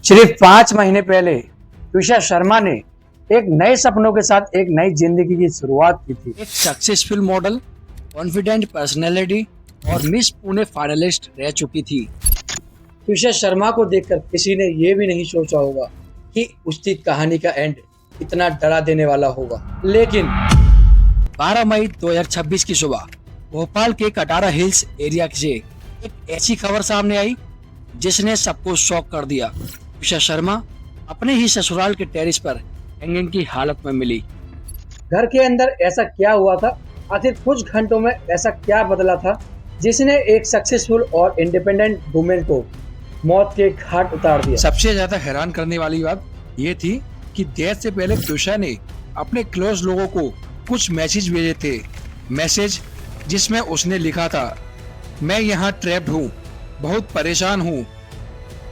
सिर्फ 5 महीने पहले तुषार शर्मा ने एक नए सपनों के साथ एक नई जिंदगी की शुरुआत की थी। एक सक्सेसफुल मॉडल, कॉन्फिडेंट पर्सनैलिटी और मिस पुणे फाइनलिस्ट रह चुकी थी। तुषार शर्मा को देखकर किसी ने यह भी नहीं सोचा होगा कि उसकी कहानी का एंड इतना डरा देने वाला होगा। लेकिन 12 मई 2026 की सुबह भोपाल के कटारा हिल्स एरिया से एक ऐसी खबर सामने आई जिसने सबको शॉक कर दिया। तुषार शर्मा अपने ही ससुराल के टेरिस पर हैंगिंग की हालत में मिली। घर के अंदर ऐसा क्या हुआ था? आखिर कुछ घंटों में ऐसा क्या बदला था जिसने एक सक्सेसफुल और इंडिपेंडेंट वुमेन को मौत के घाट उतार दिया? सबसे ज्यादा हैरान करने वाली बात ये थी कि डेथ से पहले तुषार ने अपने क्लोज लोगों को कुछ मैसेज भेजे थे। मैसेज जिसमें उसने लिखा था, मैं यहाँ ट्रैप्ड हूँ, बहुत परेशान हूँ।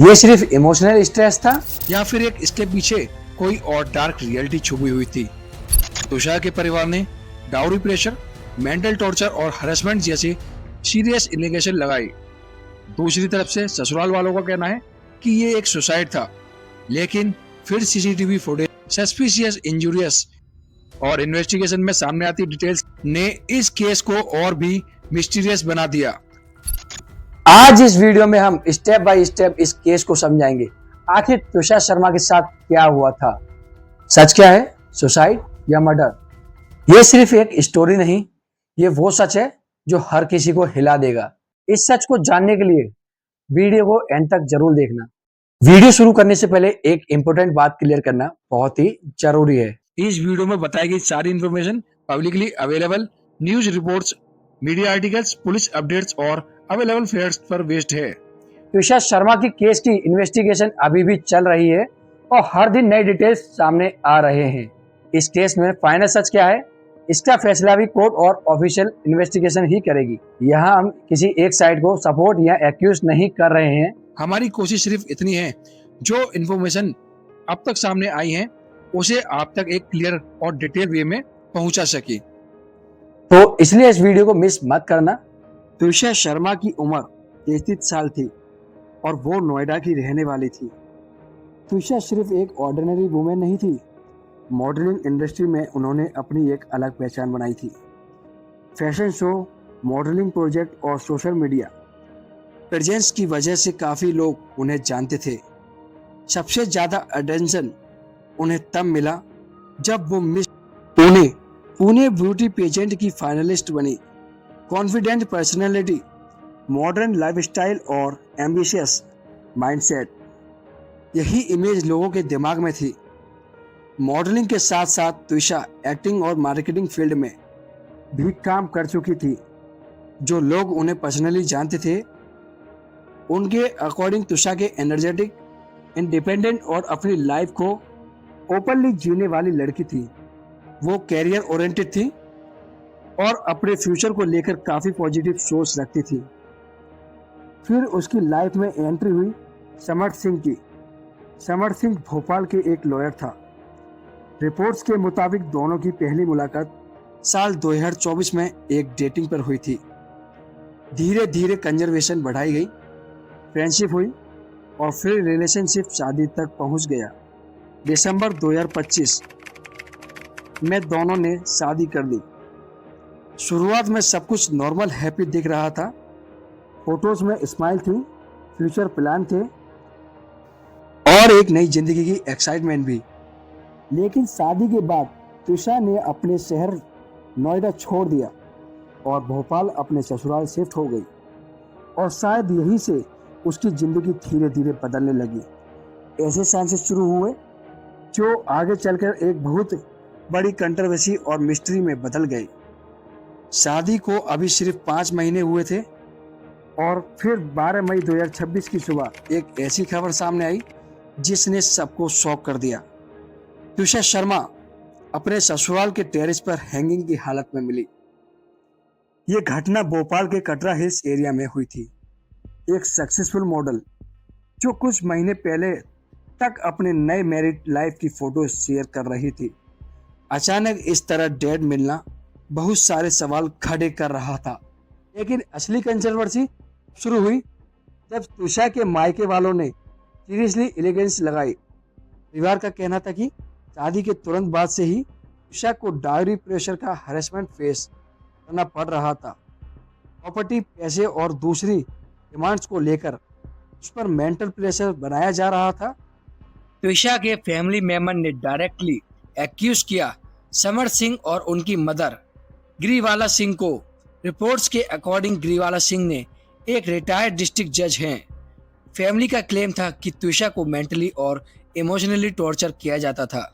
ये सिर्फ इमोशनल स्ट्रेस था या फिर एक इसके पीछे कोई और डार्क रियलिटी छुपी हुई थी? तुषार के परिवार ने डाउरी प्रेशर, मेंटल टॉर्चर और हरेसमेंट जैसे सीरियस एलिगेशन लगाई। दूसरी तरफ से ससुराल वालों का कहना है कि ये एक सुसाइड था, लेकिन फिर सीसीटीवी फुटेज, सस्पिशियस इंजुरियस और इन्वेस्टिगेशन में सामने आती डिटेल्स ने इस केस को और भी मिस्टीरियस बना दिया। आज इस वीडियो में हम स्टेप बाय स्टेप इस केस को समझाएंगे। आखिर तुषार शर्मा के साथ क्या हुआ था? सच क्या है, सुसाइड या मर्डर? ये सिर्फ एक स्टोरी नहीं, ये वो सच है जो हर किसी को हिला देगा। इस सच को जानने के लिए वीडियो को एंड तक जरूर देखना। वीडियो शुरू करने से पहले एक इंपॉर्टेंट बात क्लियर करना बहुत ही जरूरी है। इस वीडियो में बताई गई सारी information publicly available news reports, media articles, police updates और अवेलेबल फैक्ट्स पर बेस्ड है। तुषार शर्मा की केस की इन्वेस्टिगेशन अभी भी चल रही है और हर दिन नई डिटेल्स सामने आ रहे हैं। इस केस में फाइनल सच क्या है, इसका फैसला भी कोर्ट और ऑफिशियल इन्वेस्टिगेशन ही करेगी। यहाँ हम किसी एक साइड को सपोर्ट या एक्यूज नहीं कर रहे हैं। हमारी कोशिश सिर्फ इतनी है, जो इन्फॉर्मेशन अब तक सामने आई है उसे आप तक एक क्लियर और डिटेल वे में पहुंचा सके। तो इसलिए इस वीडियो को मिस मत करना। तुषार शर्मा की उम्र 33 साल थी और वो नोएडा की रहने वाली थी। तुषार सिर्फ एक ऑर्डिनरी वुमेन नहीं थी, मॉडलिंग इंडस्ट्री में उन्होंने अपनी एक अलग पहचान बनाई थी। फैशन शो, मॉडलिंग प्रोजेक्ट और सोशल मीडिया प्रेजेंस की वजह से काफ़ी लोग उन्हें जानते थे। सबसे ज़्यादा अटेंशन उन्हें तब मिला जब वो मिस पुणे ब्यूटी पेजेंट की फाइनलिस्ट बनी। कॉन्फिडेंट पर्सनैलिटी, मॉडर्न लाइफस्टाइल और एम्बिशियस माइंडसेट, यही इमेज लोगों के दिमाग में थी। मॉडलिंग के साथ साथ तुषार एक्टिंग और मार्केटिंग फील्ड में भी काम कर चुकी थी। जो लोग उन्हें पर्सनली जानते थे उनके अकॉर्डिंग तुषार के एनर्जेटिक, इंडिपेंडेंट और अपनी लाइफ को ओपनली जीने वाली लड़की थी। वो कैरियर ओरिएंटेड थी और अपने फ्यूचर को लेकर काफ़ी पॉजिटिव सोच रखती थी। फिर उसकी लाइफ में एंट्री हुई समर्थ सिंह की। समर्थ सिंह भोपाल के एक लॉयर था। रिपोर्ट्स के मुताबिक दोनों की पहली मुलाकात साल 2024 में एक डेटिंग पर हुई थी। धीरे धीरे कंजर्वेशन बढ़ाई गई, फ्रेंडशिप हुई और फिर रिलेशनशिप शादी तक पहुंच गया। दिसंबर 2025 में दोनों ने शादी कर ली। शुरुआत में सब कुछ नॉर्मल हैप्पी दिख रहा था। फोटोज में स्माइल थी, फ्यूचर प्लान थे और एक नई जिंदगी की एक्साइटमेंट भी। लेकिन शादी के बाद तुषार ने अपने शहर नोएडा छोड़ दिया और भोपाल अपने ससुराल शिफ्ट हो गई और शायद यहीं से उसकी जिंदगी धीरे धीरे बदलने लगी। ऐसे चांसेस शुरू हुए जो आगे चलकर एक बहुत बड़ी कंट्रोवर्सी और मिस्ट्री में बदल गई। शादी को अभी सिर्फ 5 महीने हुए थे और फिर 12 मई 2026 की सुबह एक ऐसी खबर सामने आई जिसने सबको शॉक कर दिया। तुषार शर्मा अपने ससुराल के टेरिस पर हैंगिंग की हालत में मिली। ये घटना भोपाल के कटरा हिल्स एरिया में हुई थी। एक सक्सेसफुल मॉडल जो कुछ महीने पहले तक अपने नए मैरिड लाइफ की फोटो शेयर कर रही थी, अचानक इस तरह डेड मिलना बहुत सारे सवाल खड़े कर रहा था। लेकिन असली कंट्रोवर्सी शुरू हुई जब तुषार के मायके वालों ने सीरियसली एलिगेंस लगाई। परिवार का कहना था कि शादी के तुरंत बाद से ही तुषा को डायरी प्रेशर का हरेसमेंट फेस करना पड़ रहा था। प्रॉपर्टी, पैसे और दूसरी डिमांड्स को लेकर उस पर मेंटल प्रेशर बनाया जा रहा था। तुषा के फैमिली मेंबर ने डायरेक्टली एक्यूज किया समर सिंह और उनकी मदर ग्रीवाला सिंह को। रिपोर्ट्स के अकॉर्डिंग ग्रीवाला सिंह ने एक रिटायर्ड डिस्ट्रिक्ट जज हैं। फैमिली का क्लेम था कि तुषा को मेंटली और इमोशनली टॉर्चर किया जाता था।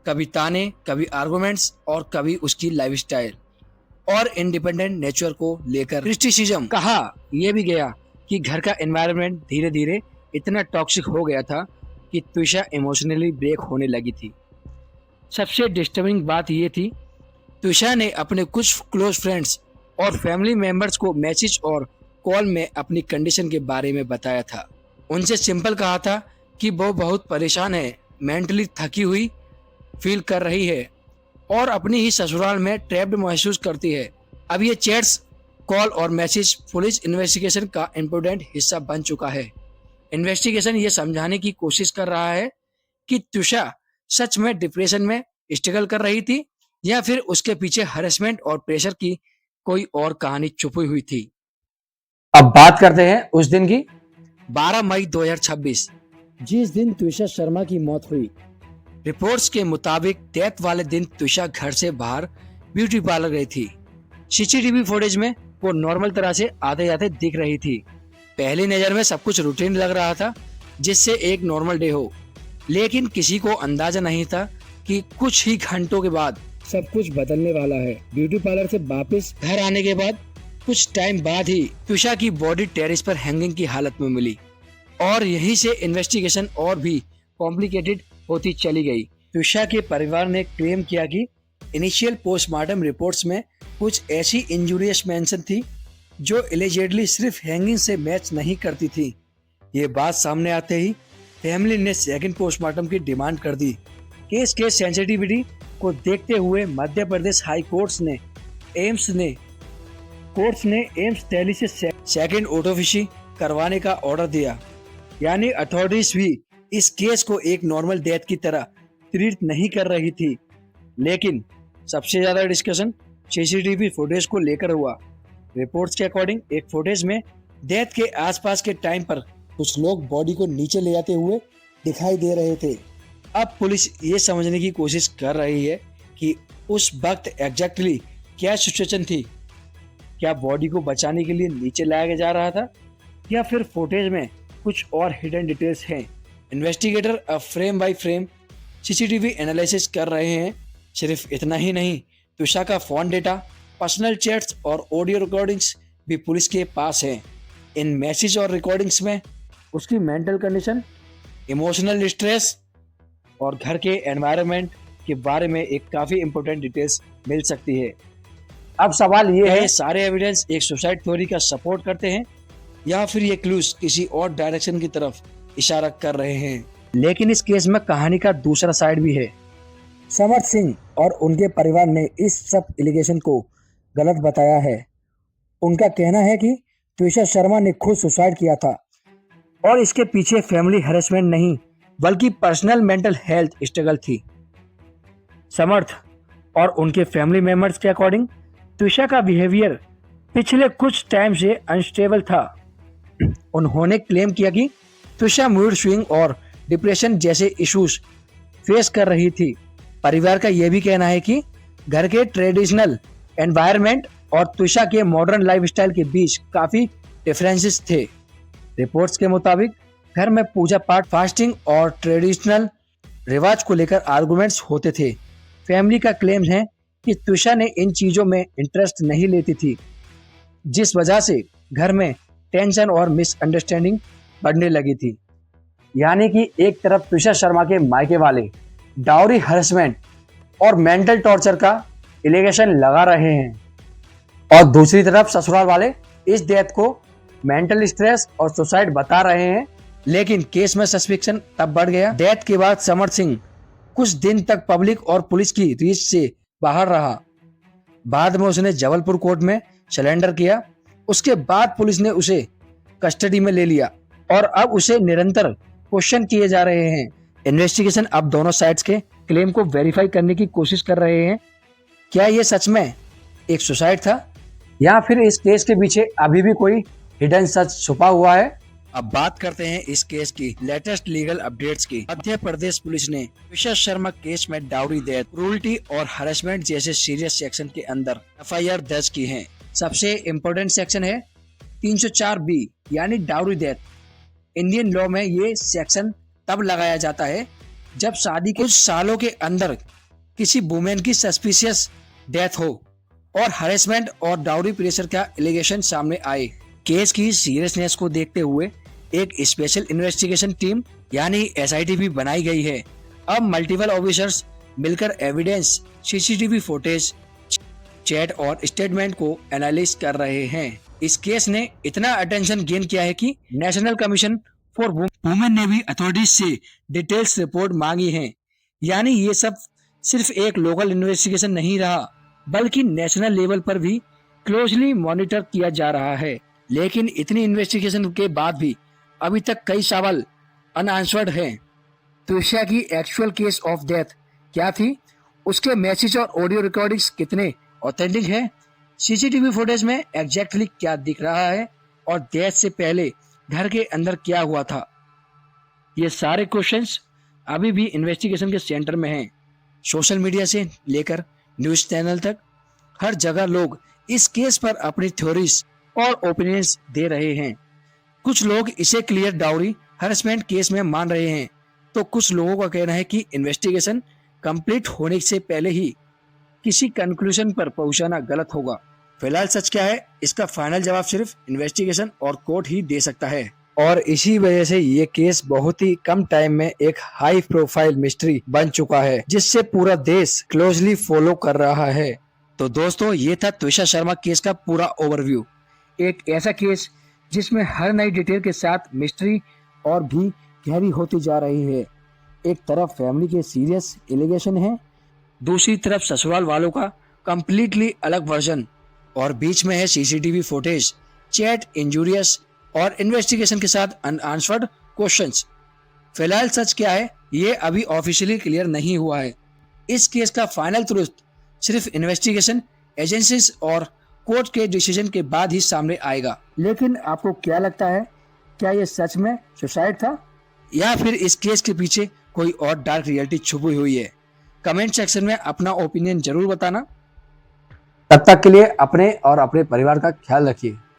कभी ताने, कभी आर्गुमेंट्स और कभी उसकी लाइफस्टाइल और इंडिपेंडेंट नेचर को लेकर क्रिटिसिज्म। कहा यह भी गया कि घर का एनवायरनमेंट धीरे धीरे इतना टॉक्सिक हो गया था कि तुषा इमोशनली ब्रेक होने लगी थी। सबसे डिस्टर्बिंग बात यह थी, तुषा ने अपने कुछ क्लोज फ्रेंड्स और फैमिली मेंबर्स को मैसेज और कॉल में अपनी कंडीशन के बारे में बताया था। उनसे सिंपल कहा था कि वो बहुत परेशान है, मेंटली थकी हुई फील कर रही है और अपनी ही ससुराल में ट्रैप्ड महसूस करती है। अब ये चैट्स, कॉल और मैसेज पुलिस इन्वेस्टिगेशन का इम्पोर्टेंट हिस्सा बन चुका है। इन्वेस्टिगेशन ये समझाने की कोशिश कर रहा है कि तुषा सच में डिप्रेशन में स्ट्रगल कर रही थी या फिर उसके पीछे हरेसमेंट और प्रेशर की कोई और कहानी छुपी हुई थी। अब बात करते हैं उस दिन की। 12 मई 2026 जिस दिन तुषा शर्मा की मौत हुई। रिपोर्ट्स के मुताबिक डेथ वाले दिन तुषा घर से बाहर ब्यूटी पार्लर गई थी। सीसीटीवी फुटेज में वो नॉर्मल तरह से आते जाते दिख रही थी। पहली नजर में सब कुछ रूटीन लग रहा था, जिससे एक नॉर्मल डे हो, लेकिन किसी को अंदाजा नहीं था कि कुछ ही घंटों के बाद सब कुछ बदलने वाला है। ब्यूटी पार्लर से वापस घर आने के बाद कुछ टाइम बाद ही तुषा की बॉडी टेरेस पर हैंगिंग की हालत में मिली और यहीं से इन्वेस्टिगेशन और भी कॉम्प्लिकेटेड होती चली गई। तुषा के परिवार ने क्लेम किया कि इनिशियल पोस्टमार्टम रिपोर्ट्स में कुछ ऐसी इंजुरियस मेंशन थी जो एलिजेडली सिर्फ हैंगिंग से मैच नहीं करती थी। ये बात सामने आते ही फैमिली ने सेकंड पोस्टमार्टम की डिमांड कर दी। केस के सेंसिटिविटी को देखते हुए मध्य प्रदेश हाई कोर्ट्स ने एम्स दिल्ली से सेकंड ऑटोप्सी करवाने का ऑर्डर दिया। यानी अथॉरिटीज भी इस केस को एक नॉर्मल डेथ की तरह ट्रीट नहीं कर रही थी। लेकिन सबसे ज्यादा डिस्कशन सीसीटीवी फुटेज को लेकर हुआ। रिपोर्ट्स के अकॉर्डिंग एक फुटेज में डेथ के आसपास के टाइम पर कुछ लोग बॉडी को नीचे ले जाते हुए दिखाई दे रहे थे। अब पुलिस ये समझने की कोशिश कर रही है कि उस वक्त एग्जैक्टली क्या सिचुएशन थी। क्या बॉडी को बचाने के लिए नीचे लाया जा रहा था या फिर फुटेज में कुछ और हिडन डिटेल्स हैं। इन्वेस्टिगेटर अब frame by frame CCTV analysis कर रहे हैं। सिर्फ इतना ही नहीं, तुषा का फोन डेटा, पर्सनल चैट्स और ऑडियो रिकॉर्डिंग्स भी पुलिस के पास हैं। इन मैसेज और रिकॉर्डिंग्स में उसकी मेंटल कंडीशन, इमोशनल स्ट्रेस और घर के एनवायरनमेंट के बारे में एक काफी इंपॉर्टेंट डिटेल्स मिल सकती है। अब सवाल ये है, सारे एविडेंस एक सुसाइड थ्योरी का सपोर्ट करते हैं या फिर ये क्लूज किसी और डायरेक्शन की तरफ इशारा कर रहे हैं। लेकिन इस केस में कहानी का दूसरा साइड भी है। समर सिंह और उनके परिवार ने इस सब एलिगेशन को गलत बताया है। उनका कहना है कि तुषा शर्मा ने खुद सुसाइड किया था और इसके पीछे फैमिली हैरेसमेंट नहीं बल्कि पर्सनल मेंटल हेल्थ स्ट्रगल थी। समर्थ और उनके फैमिली मेंबर्स के अकॉर्डिंग तुषा का बिहेवियर पिछले कुछ टाइम से अनस्टेबल था। उन्होंने क्लेम किया कि तुषा मूड स्विंग और डिप्रेशन जैसे इश्यूज फेस कर रही थी। परिवार का यह भी कहना है कि घर के ट्रेडिशनल एनवायरनमेंट और तुषा के मॉडर्न लाइफस्टाइल के बीच काफी डिफरेंसेस थे। रिपोर्ट्स के मुताबिक घर में पूजा पाठ, फास्टिंग और ट्रेडिशनल रिवाज को लेकर आर्गुमेंट्स होते थे। फैमिली का क्लेम है कि तुषा ने इन चीजों में इंटरेस्ट नहीं लेती थी, जिस वजह से घर में टेंशन और मिसअंडरस्टैंडिंग बढ़ने लगी थी। यानी कि एक तरफ तुषा शर्मा के मायके वाले डाउरी हरेसमेंट और मेंटल टॉर्चर का एलिगेशन लगा रहे हैं और दूसरी तरफ ससुराल वाले इस डेथ को मेंटल स्ट्रेस और सुसाइड बता रहे हैं। लेकिन केस में सस्पेक्शन तब बढ़ गया। डेथ के बाद समर सिंह कुछ दिन तक पब्लिक और पुलिस की रीच से बाहर रहा। बाद में उसने जबलपुर कोर्ट में सरेंडर किया। उसके बाद पुलिस ने उसे कस्टडी में ले लिया और अब उसे निरंतर क्वेश्चन किए जा रहे हैं। इन्वेस्टिगेशन अब दोनों साइड्स के क्लेम को वेरीफाई करने की कोशिश कर रहे हैं। क्या ये सच में एक सुसाइड था या फिर इस केस के पीछे अभी भी कोई हिडन सच छुपा हुआ है? अब बात करते हैं इस केस की लेटेस्ट लीगल अपडेट्स की। मध्य प्रदेश पुलिस ने तुषार शर्मा केस में डाउरी डेथ, क्रूरल्टी और हरेसमेंट जैसे सीरियस सेक्शन के अंदर एफआईआर दर्ज की है। सबसे इम्पोर्टेंट सेक्शन है 304B यानी डाउरी डेथ। इंडियन लॉ में ये सेक्शन तब लगाया जाता है जब शादी के कुछ सालों के अंदर किसी वुमेन की सस्पिशियस डेथ हो और हरेसमेंट और डाउरी प्रेशर का एलिगेशन सामने आए। केस की सीरियसनेस को देखते हुए एक स्पेशल इन्वेस्टिगेशन टीम यानी एसआईटी भी बनाई गई है। अब मल्टीपल ऑफिसर्स मिलकर एविडेंस, सीसीटीवी फुटेज, चैट और स्टेटमेंट को एनालाइज कर रहे हैं। इस केस ने इतना अटेंशन गेन किया है कि नेशनल कमीशन फॉर वुमेन ने भी अथॉरिटीज से डिटेल्स रिपोर्ट मांगी है। यानी ये सब सिर्फ एक लोकल इन्वेस्टिगेशन नहीं रहा, बल्कि नेशनल लेवल पर भी क्लोजली मॉनिटर किया जा रहा है। लेकिन इतनी इन्वेस्टिगेशन के बाद भी अभी तक कई सवाल अनआंसर्ड हैं। तुषार की एक्चुअल केस ऑफ डेथ क्या थी? उसके मैसेज और ऑडियो रिकॉर्डिंग्स कितने ऑथेंटिक हैं? सीसीटीवी फुटेज में एग्जैक्टली क्या दिख रहा है? और डेथ से पहले घर के अंदर क्या हुआ था? ये सारे क्वेश्चंस अभी भी इन्वेस्टिगेशन के सेंटर में हैं। सोशल मीडिया से लेकर न्यूज चैनल तक हर जगह लोग इस केस पर अपनी थ्योरीज और ओपिनियंस दे रहे हैं। कुछ लोग इसे क्लियर डाउरी हरेसमेंट केस में मान रहे हैं, तो कुछ लोगों का कहना है कि इन्वेस्टिगेशन कंप्लीट होने से पहले ही किसी कंक्लूजन पर पहुंचाना गलत होगा। फिलहाल सच क्या है, इसका फाइनल जवाब सिर्फ इन्वेस्टिगेशन और कोर्ट ही दे सकता है। और इसी वजह से ये केस बहुत ही कम टाइम में एक हाई प्रोफाइल मिस्ट्री बन चुका है, जिससे पूरा देश क्लोजली फॉलो कर रहा है। तो दोस्तों, ये था तुषार शर्मा केस का पूरा ओवरव्यू। एक ऐसा केस जिसमें हर नई डिटेल के साथ मिस्ट्री और भी गहरी होती जा रही है। एक तरफ फैमिली के सीरियस एलिगेशन है, दूसरी तरफ ससुराल वालों का कंप्लीटली अलग वर्जन, और बीच में है सीसीटीवी फुटेज, चैट, इंजूरियस और इन्वेस्टिगेशन के साथ अनआंसर्ड क्वेश्चंस। फिलहाल सच क्या है, ये अभी ऑफिशियली क्लियर नहीं हुआ है। इस केस का फाइनल ट्रुथ सिर्फ इन्वेस्टिगेशन एजेंसीज और कोर्ट के डिसीजन के बाद ही सामने आएगा। लेकिन आपको क्या लगता है, क्या ये सच में सुसाइड था या फिर इस केस के पीछे कोई और डार्क रियलिटी छुपी हुई है? कमेंट सेक्शन में अपना ओपिनियन जरूर बताना। तब तक के लिए अपने और अपने परिवार का ख्याल रखिए।